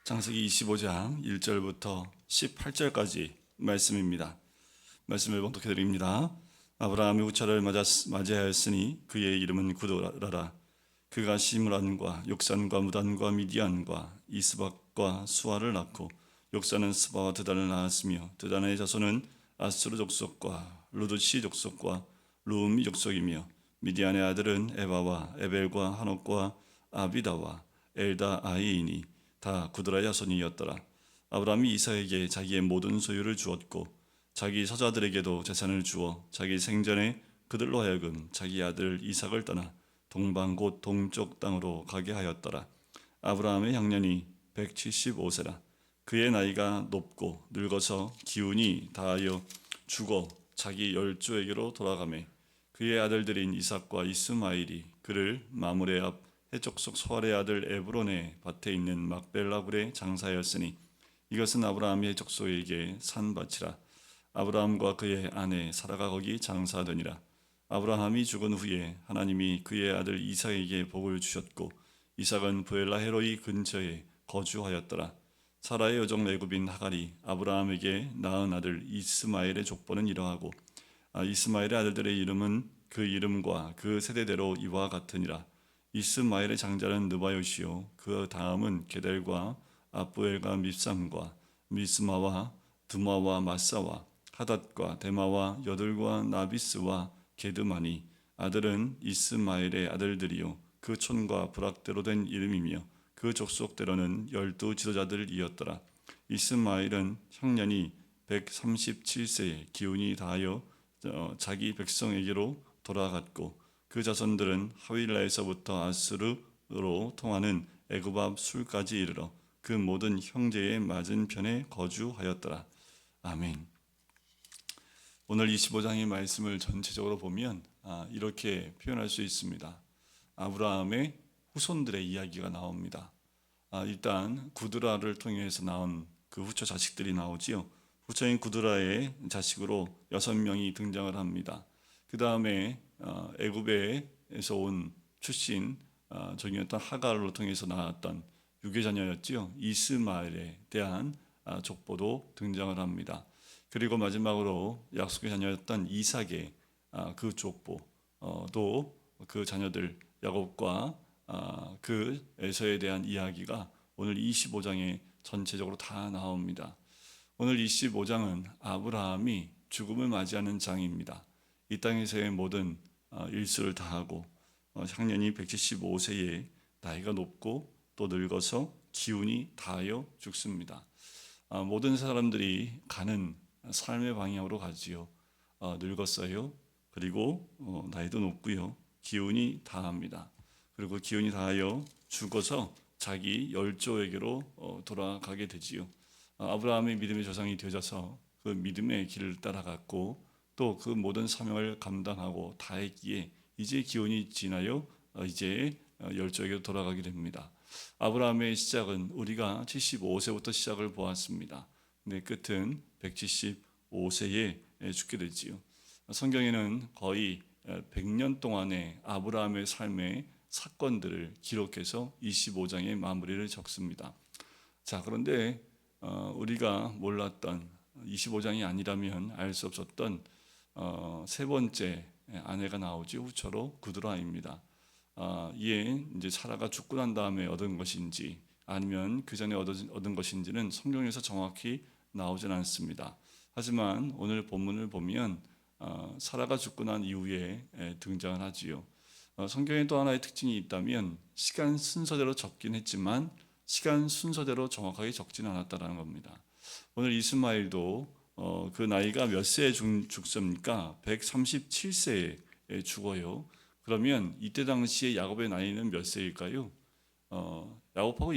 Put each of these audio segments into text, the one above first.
창세기 25장 1절부터 18절까지 말씀입니다. 말씀을 봉독해 드립니다. 아브라함이 후처를 맞이하였으니 그의 이름은 구도라라. 그가 시므란과 욕산과 무단과 미디안과 이스박과 수아를 낳고 욕산은 스바와 드단을 낳았으며 드단의 자손은 아스루 족속과 루드시 족속과 루음이 족속이며 미디안의 아들은 에바와 에벨과 하녹과 아비다와 엘다아이이니 다 구드라의 자손이었더라. 아브라함이 이삭에게 자기의 모든 소유를 주었고 자기 서자들에게도 재산을 주어 자기 생전에 그들로 하여금 자기 아들 이삭을 떠나 동방 곧 동쪽 땅으로 가게 하였더라. 아브라함의 향년이 175세라. 그의 나이가 높고 늙어서 기운이 다하여 죽어 자기 열조에게로 돌아가매 그의 아들들인 이삭과 이스마일이 그를 마므레 앞 해족속 소알의 아들 에브론의 밭에 있는 막벨라 굴에 장사하였으니 이것은 아브라함의 족속에게 산 밭이라. 아브라함과 그의 아내 사라가 거기 장사하더니라. 아브라함이 죽은 후에 하나님이 그의 아들 이삭에게 복을 주셨고 이삭은 브엘라 헤로이 근처에 거주하였더라. 사라의 여종 애굽인 하갈이 아브라함에게 낳은 아들 이스마엘의 족보는 이러하고 이스마엘의 아들들의 이름은 그 이름과 그 세대대로 이와 같으니라. 이스마엘의 장자는 느바요시요 그 다음은 게델과 아부엘과 밉삼과 미스마와 두마와 마사와 하닷과 데마와 여들과 나비스와 게드마니. 아들은 이스마엘의 아들들이요 그 촌과 부락대로 된 이름이며 그 족속대로는 12 지도자들이었더라. 이스마엘은 향년이 137세에 기운이 다하여 자기 백성에게로 돌아갔고 그 자손들은 하윌라에서부터 아스르로 통하는 애굽 앞 술까지 이르러 그 모든 형제의 맞은편에 거주하였더라. 아멘. 오늘 25장의 말씀을 전체적으로 보면 이렇게 표현할 수 있습니다. 아브라함의 후손들의 이야기가 나옵니다. 일단 구드라를 통해서 나온 그 후처 자식들이 나오지요. 후처인 구드라의 자식으로 6명이 등장을 합니다. 그 다음에 애굽에서 온 출신 종이었던 하갈로 통해서 나왔던 유괴자녀였지요. 이스마엘에 대한 족보도 등장을 합니다. 그리고 마지막으로 약속의 자녀였던 이삭의 그 족보도 그 자녀들 야곱과 그 에서에 대한 이야기가 오늘 25장에 전체적으로 다 나옵니다. 오늘 25장은 아브라함이 죽음을 맞이하는 장입니다. 이 땅에서의 모든 일수를 다하고 향년이 175세에 나이가 높고 또 늙어서 기운이 다하여 죽습니다. 모든 사람들이 가는 삶의 방향으로 가지요. 늙었어요. 그리고 나이도 높고요. 기운이 다합니다. 그리고 기운이 다하여 죽어서 자기 열조에게로 돌아가게 되지요. 아브라함의 믿음의 조상이 되어져서 그 믿음의 길을 따라갔고 또 그 모든 사명을 감당하고 다 했기에 이제 기운이 지나요 이제 열조에게로 돌아가게 됩니다. 아브라함의 시작은 우리가 75세부터 시작을 보았습니다. 근데 끝은 175세에 죽게 되지요. 성경에는 거의 100년 동안의 아브라함의 삶의 사건들을 기록해서 25장의 마무리를 적습니다. 자, 그런데 우리가 몰랐던 25장이 아니라면 알 수 없었던 세 번째 아내가 나오지 후처로 구드라입니다. 이에 이제 사라가 죽고 난 다음에 얻은 것인지 아니면 그 전에 얻은 것인지는 성경에서 정확히 나오진 않습니다. 하지만 오늘 본문을 보면 사라가 죽고 난 이후에 등장을 하지요. 성경에 또 하나의 특징이 있다면 시간 순서대로 적긴 했지만 시간 순서대로 정확하게 적지는 않았다는 겁니다. 오늘 이스마엘도 그 나이가 몇 세에 죽습니까? 137세에 죽어요. 그러면 이때 당시에 야곱의 나이는 몇 세일까요? 야곱하고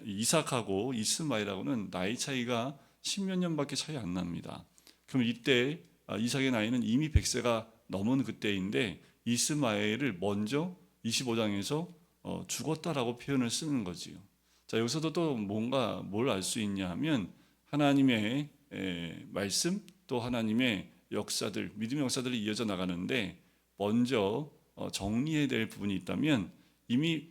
이삭하고 이스마엘하고는 나이 차이가 10몇 년밖에 차이 안 납니다. 그럼 이때 이삭의 나이는 이미 100세가 넘은 그때인데 이스마엘을 먼저 25장에서 죽었다라고 표현을 쓰는 거지요. 자, 여기서도 또 뭔가 뭘 알 수 있냐 하면 하나님의 말씀 또 하나님의 역사들, 믿음의 역사들이 이어져 나가는데 먼저 정리해야 될 부분이 있다면 이미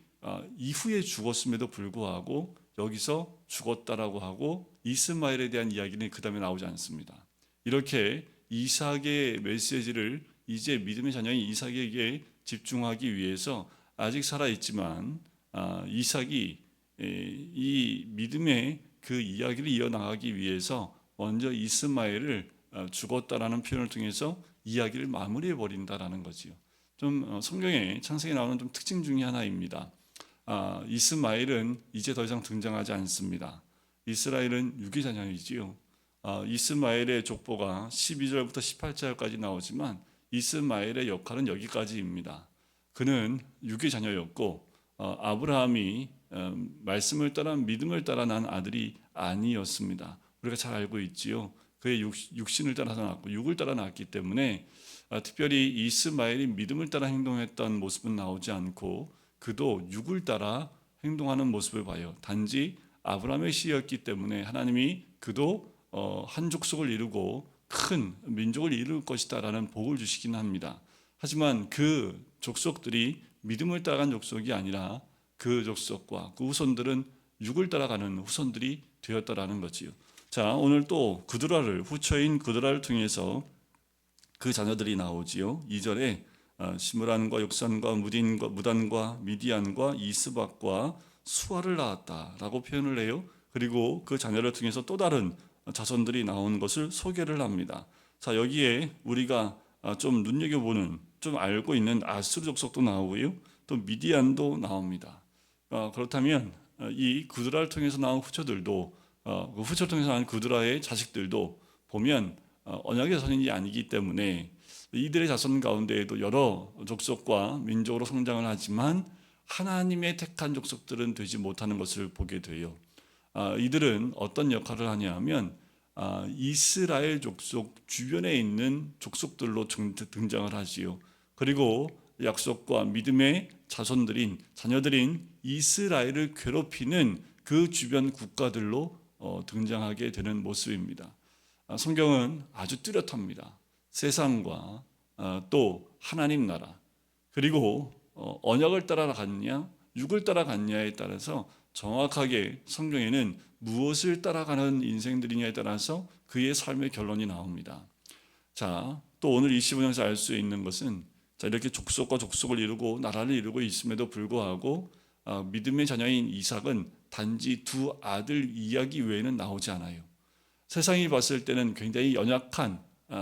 이후에 죽었음에도 불구하고 여기서 죽었다라고 하고 이스마엘에 대한 이야기는 그 다음에 나오지 않습니다. 이렇게 이삭의 메시지를 이제 믿음의 자녀인 이삭에게 집중하기 위해서 아직 살아있지만 이삭이 이 믿음의 그 이야기를 이어나가기 위해서 먼저 이스마엘을 죽었다라는 표현을 통해서 이야기를 마무리해 버린다라는 거지요. 좀 성경에 창세기에 나오는 좀 특징 중에 하나입니다. 이스마엘은 이제 더 이상 등장하지 않습니다. 이스라엘은 유기 자녀이지요. 이스마엘의 족보가 12절부터 18절까지 나오지만 이스마엘의 역할은 여기까지입니다. 그는 유기 자녀였고 아브라함이 말씀을 따라 믿음을 따라 난 아들이 아니었습니다. 우리가 잘 알고 있지요. 그의 육신을 따라서 낳았고 육을 따라 낳았기 때문에 특별히 이스마엘이 믿음을 따라 행동했던 모습은 나오지 않고 그도 육을 따라 행동하는 모습을 봐요. 단지 아브라함의 씨였기 때문에 하나님이 그도 한 족속을 이루고 큰 민족을 이룰 것이다라는 복을 주시긴 합니다. 하지만 그 족속들이 믿음을 따라간 족속이 아니라 그 족속과 그 후손들은 육을 따라가는 후손들이 되었다라는 거지요. 자, 오늘 또 그드라를 후처인 그드라를 통해서 그 자녀들이 나오지요. 2절에 시므란과 욕산과 무단과 미디안과 이스박과 수아를 낳았다라고 표현을 해요. 그리고 그 자녀를 통해서 또 다른 자손들이 나온 것을 소개를 합니다. 자, 여기에 우리가 좀 눈여겨보는, 좀 알고 있는 아수르 족속도 나오고요. 또 미디안도 나옵니다. 그렇다면 이 그드라를 통해서 나온 후처들도 그 후처를 통해서 나온 그드라의 자식들도 보면 언약의 자손이 아니기 때문에 이들의 자손 가운데에도 여러 족속과 민족으로 성장을 하지만 하나님의 택한 족속들은 되지 못하는 것을 보게 돼요. 이들은 어떤 역할을 하냐면 이스라엘 족속 주변에 있는 족속들로 등장을 하지요. 그리고 약속과 믿음의 자녀들인 이스라엘을 괴롭히는 그 주변 국가들로 등장하게 되는 모습입니다. 성경은 아주 뚜렷합니다. 세상과 또 하나님 나라 그리고 언약을 따라갔냐 육을 따라갔냐에 따라서 정확하게 성경에는 무엇을 따라가는 인생들이냐에 따라서 그의 삶의 결론이 나옵니다. 자, 또 오늘 25장에서 알 수 있는 것은 이렇게 족속과 족속을 이루고 나라를 이루고 있음에도 불구하고 믿음의 자녀인 이삭은 단지 두 아들 이야기 외에는 나오지 않아요. 세상이 봤을 때는 굉장히 연약한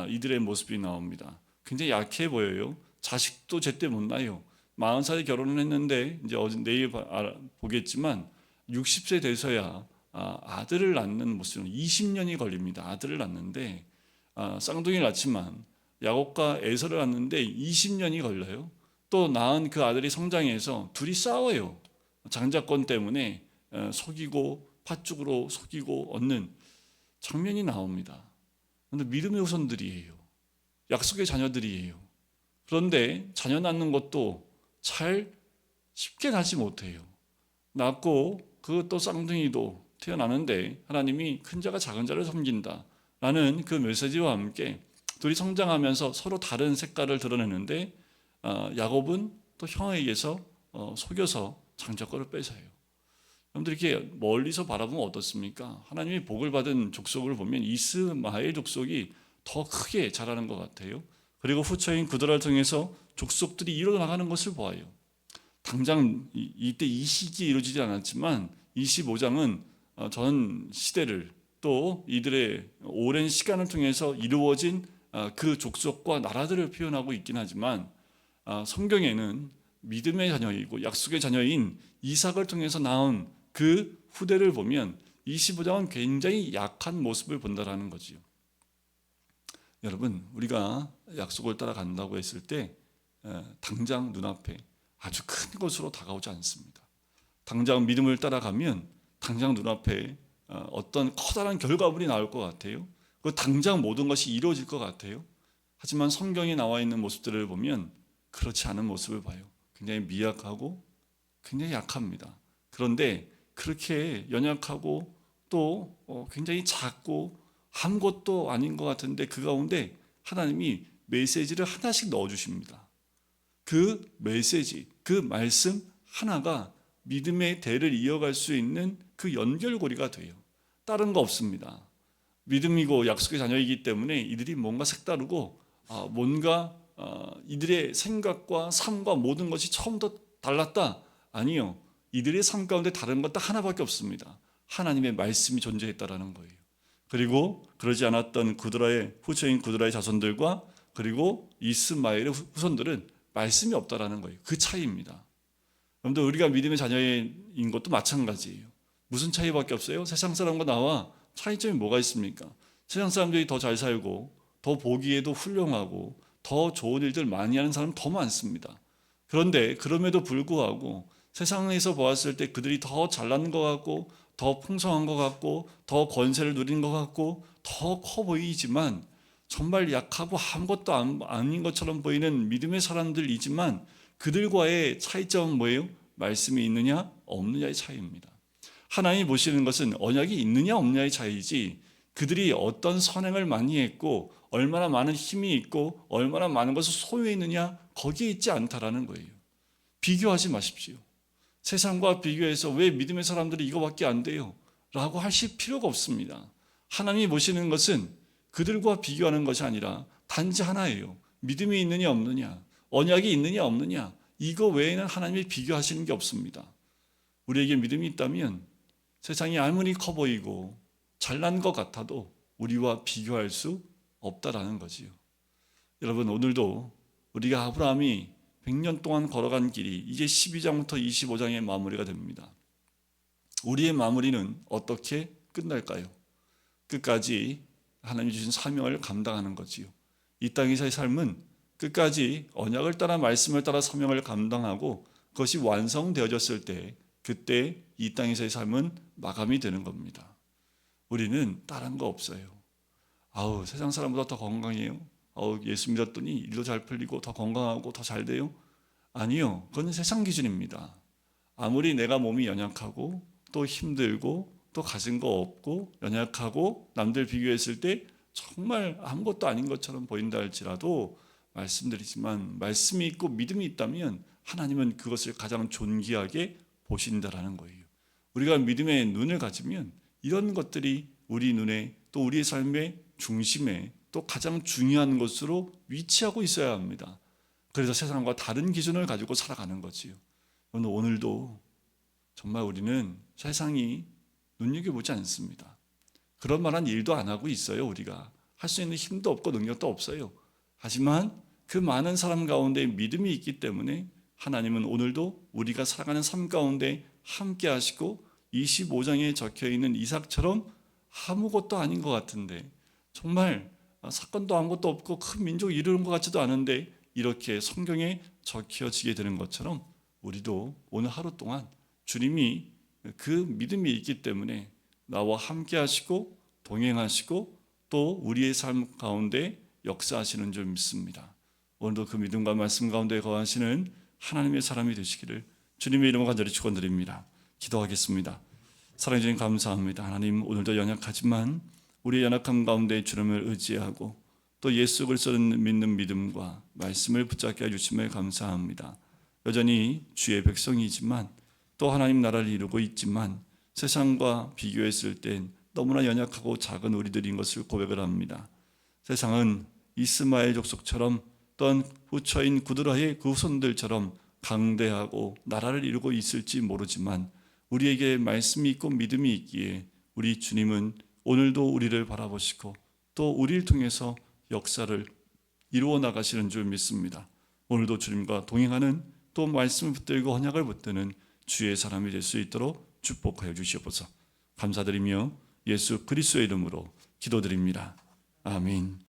이들의 모습이 나옵니다. 굉장히 약해 보여요. 자식도 제때 못 낳아요. 40살에 결혼을 했는데 이제 내일 보겠지만 60세 돼서야 아들을 낳는 모습은 20년이 걸립니다. 아들을 낳는데 쌍둥이를 낳지만 야곱과 에서를 낳는데 20년이 걸려요. 또 낳은 그 아들이 성장해서 둘이 싸워요. 장자권 때문에 속이고 팥죽으로 속이고 얻는 장면이 나옵니다. 그런데 믿음의 후손들이에요. 약속의 자녀들이에요. 그런데 자녀 낳는 것도 잘 쉽게 낳지 못해요. 낳고 그것도 쌍둥이도 태어나는데 하나님이 큰 자가 작은 자를 섬긴다 라는 그 메시지와 함께 둘이 성장하면서 서로 다른 색깔을 드러내는데 야곱은 또 형에게서 속여서 장자권을 뺏어요. 여러분들 이렇게 멀리서 바라보면 어떻습니까? 하나님이 복을 받은 족속을 보면 이스마엘 족속이 더 크게 자라는 것 같아요. 그리고 후처인 그드라를 통해서 족속들이 이루어나가는 것을 보아요. 당장 이때 이 시기에 이루어지지 않았지만 25장은 전 시대를 또 이들의 오랜 시간을 통해서 이루어진 그 족속과 나라들을 표현하고 있긴 하지만 성경에는 믿음의 자녀이고 약속의 자녀인 이삭을 통해서 나온 그 후대를 보면 25장은 굉장히 약한 모습을 본다라는 거지요. 여러분, 우리가 약속을 따라간다고 했을 때 당장 눈앞에 아주 큰 것으로 다가오지 않습니다. 당장 믿음을 따라가면 당장 눈앞에 어떤 커다란 결과물이 나올 것 같아요. 그 당장 모든 것이 이루어질 것 같아요. 하지만 성경에 나와 있는 모습들을 보면 그렇지 않은 모습을 봐요. 굉장히 미약하고 굉장히 약합니다. 그런데 그렇게 연약하고 또 굉장히 작고 아무것도 아닌 것 같은데 그 가운데 하나님이 메시지를 하나씩 넣어주십니다. 그 메시지, 그 말씀 하나가 믿음의 대를 이어갈 수 있는 그 연결고리가 돼요. 다른 거 없습니다. 믿음이고 약속의 자녀이기 때문에 이들이 뭔가 색다르고 뭔가 이들의 생각과 삶과 모든 것이 처음부터 달랐다. 아니요. 이들의 삶 가운데 다른 건 딱 하나밖에 없습니다. 하나님의 말씀이 존재했다라는 거예요. 그리고 그러지 않았던 구드라의 후처인 구드라의 자손들과 그리고 이스마엘의 후손들은 말씀이 없다라는 거예요. 그 차이입니다. 여러분들 우리가 믿음의 자녀인 것도 마찬가지예요. 무슨 차이밖에 없어요? 세상 사람과 나와 차이점이 뭐가 있습니까? 세상 사람들이 더 잘 살고 더 보기에도 훌륭하고 더 좋은 일들 많이 하는 사람 더 많습니다. 그런데 그럼에도 불구하고 세상에서 보았을 때 그들이 더 잘난 것 같고 더 풍성한 것 같고 더 권세를 누리는 것 같고 더 커 보이지만 정말 약하고 아무것도 아닌 것처럼 보이는 믿음의 사람들이지만 그들과의 차이점은 뭐예요? 말씀이 있느냐 없느냐의 차이입니다. 하나님이 보시는 것은 언약이 있느냐 없느냐의 차이지 그들이 어떤 선행을 많이 했고 얼마나 많은 힘이 있고 얼마나 많은 것을 소유했느냐 거기에 있지 않다라는 거예요. 비교하지 마십시오. 세상과 비교해서 왜 믿음의 사람들이 이거밖에 안 돼요? 라고 하실 필요가 없습니다. 하나님이 보시는 것은 그들과 비교하는 것이 아니라 단지 하나예요. 믿음이 있느냐 없느냐, 언약이 있느냐 없느냐, 이거 외에는 하나님이 비교하시는 게 없습니다. 우리에게 믿음이 있다면 세상이 아무리 커 보이고 잘난 것 같아도 우리와 비교할 수 없다라는 거지요. 여러분 오늘도 우리가 아브라함이 100년 동안 걸어간 길이 이제 12장부터 25장의 마무리가 됩니다. 우리의 마무리는 어떻게 끝날까요? 끝까지 하나님이 주신 사명을 감당하는 거지요. 이 땅에서의 삶은 끝까지 언약을 따라 말씀을 따라 사명을 감당하고 그것이 완성되어졌을 때 그때 이 땅에서의 삶은 마감이 되는 겁니다. 우리는 다른 거 없어요. 세상 사람보다 더 건강해요. 예수 믿었더니 일도 잘 풀리고 더 건강하고 더 잘 돼요. 아니요. 그건 세상 기준입니다. 아무리 내가 몸이 연약하고 또 힘들고 또 가진 거 없고 연약하고 남들 비교했을 때 정말 아무것도 아닌 것처럼 보인다 할지라도 말씀드리지만 말씀이 있고 믿음이 있다면 하나님은 그것을 가장 존귀하게 보신다라는 거예요. 우리가 믿음의 눈을 가지면 이런 것들이 우리 눈에 또 우리의 삶의 중심에 또 가장 중요한 것으로 위치하고 있어야 합니다. 그래서 세상과 다른 기준을 가지고 살아가는 거지요. 오늘도 정말 우리는 세상이 눈여겨보지 않습니다. 그런 만한 일도 안 하고 있어요. 우리가 할 수 있는 힘도 없고 능력도 없어요. 하지만 그 많은 사람 가운데 믿음이 있기 때문에 하나님은 오늘도 우리가 살아가는 삶 가운데 함께 하시고 25장에 적혀있는 이삭처럼 아무것도 아닌 것 같은데 정말 사건도 아무것도 없고 큰 민족을 이루는 것 같지도 않은데 이렇게 성경에 적혀지게 되는 것처럼 우리도 오늘 하루 동안 주님이 그 믿음이 있기 때문에 나와 함께 하시고 동행하시고 또 우리의 삶 가운데 역사하시는 줄 믿습니다. 오늘도 그 믿음과 말씀 가운데 거하시는 하나님의 사람이 되시기를 주님의 이름으로 간절히 축원드립니다. 기도하겠습니다. 사랑해 주님 감사합니다. 하나님 오늘도 연약하지만 우리의 연약함 가운데 주님을 의지하고 또 예수 그리스도를 믿는 믿음과 말씀을 붙잡게 해주심을 감사합니다. 여전히 주의 백성이지만 또 하나님 나라를 이루고 있지만 세상과 비교했을 땐 너무나 연약하고 작은 우리들인 것을 고백을 합니다. 세상은 이스마엘 족속처럼 또한 후처인 구드라의 그 후손들처럼 강대하고 나라를 이루고 있을지 모르지만 우리에게 말씀이 있고 믿음이 있기에 우리 주님은 오늘도 우리를 바라보시고 또 우리를 통해서 역사를 이루어 나가시는 줄 믿습니다. 오늘도 주님과 동행하는 또 말씀을 붙들고 언약을 붙드는 주의 사람이 될 수 있도록 축복하여 주시옵소서. 감사드리며 예수 그리스도의 이름으로 기도드립니다. 아멘.